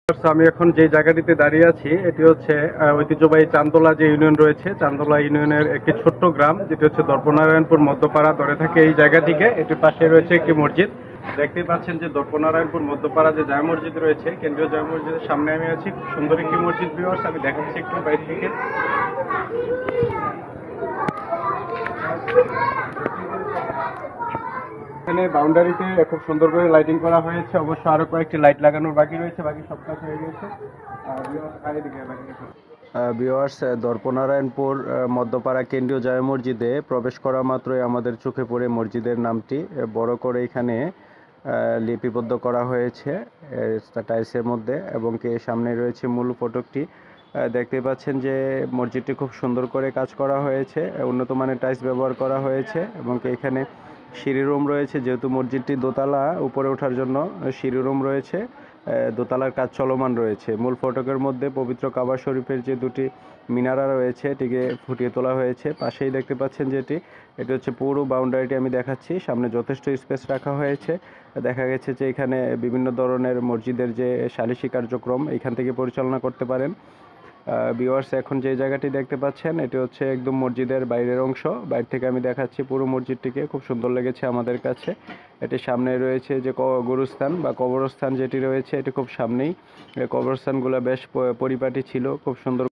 আমি এখন যে জায়গাটিতে দাঁড়িয়ে আছি এটি হচ্ছে ঐতিহ্যবাহী চান্দোলা যে ইউনিয়ন রয়েছে, চান্দোলা ইউনিয়নের একটি ছোট্ট গ্রাম যেটি হচ্ছে দর্পনারায়ণপুর মধ্যপাড়া ধরে থাকে এই জায়গাটিকে। এটির পাশে রয়েছে একটি মসজিদ। দেখতেই পাচ্ছেন যে দর্পনারায়ণপুর মধ্যপাড়া যে জামে মসজিদ রয়েছে, কেন্দ্রীয় জামে মসজিদের সামনে আমি আছি। খুব সুন্দর একটি মসজিদ ভিউয়ার্স, আমি দেখাচ্ছি একটু বাইরে থেকে। এখানে বাউন্ডারিতে খুব সুন্দর করে লাইটিং করা হয়েছে। অবশ্য আরো কয়েকটি লাইট লাগানোর বাকি রয়েছে, বাকি সব কাজ হয়ে গেছে। ভিউয়ার্স, দর্পনারায়ণপুর মধ্যপাড়া কেন্দ্রীয় জামে মসজিদে প্রবেশ করা মাত্রই আমাদের চোখে পড়ে মসজিদের নামটি বড় করে এখানে লিপিবদ্ধ করা হয়েছে টাইলসের মধ্যে, এবং কি সামনে রয়েছে মূল ফটকটি। দেখতে পাচ্ছেন যে মসজিদটি খুব সুন্দর করে কাজ করা হয়েছে, উন্নত মানের টাইলস ব্যবহার করা হয়েছে, এবং কি এখানে সিঁড়ি রুম রয়েছে। যেহেতু মসজিদটি দোতলা, উপরে ওঠার জন্য সিঁড়ি রুম রয়েছে, দোতলার কাজ চলমান রয়েছে। মূল ফটকের মধ্যে পবিত্র কাবা শরীফের যে দুটি মিনারা রয়েছে এটিকে ফুটিয়ে তোলা হয়েছে। পাশেই দেখতে পাচ্ছেন যেটি, এটি হচ্ছে পুরো বাউন্ডারিটি আমি দেখাচ্ছি। সামনে যথেষ্ট স্পেস রাখা হয়েছে। দেখা গেছে যে এখানে বিভিন্ন ধরনের মসজিদের যে সালিসি কার্যক্রম এখান থেকে পরিচালনা করতে পারেন। ভিউয়ার্স, এখন যে জায়গাটি দেখতে পাচ্ছেন এটি হচ্ছে একদম মসজিদের বাইরের অংশ। বাইরে থেকে আমি দেখাচ্ছি পুরো মসজিদটিকে, খুব সুন্দর লেগেছে আমাদের কাছে। এটির সামনে রয়েছে যে গুরুস্থান বা কবরস্থান যেটি রয়েছে, এটি খুব সামনেই। কবরস্থানগুলো বেশ পরিপাটি ছিল, খুব সুন্দর।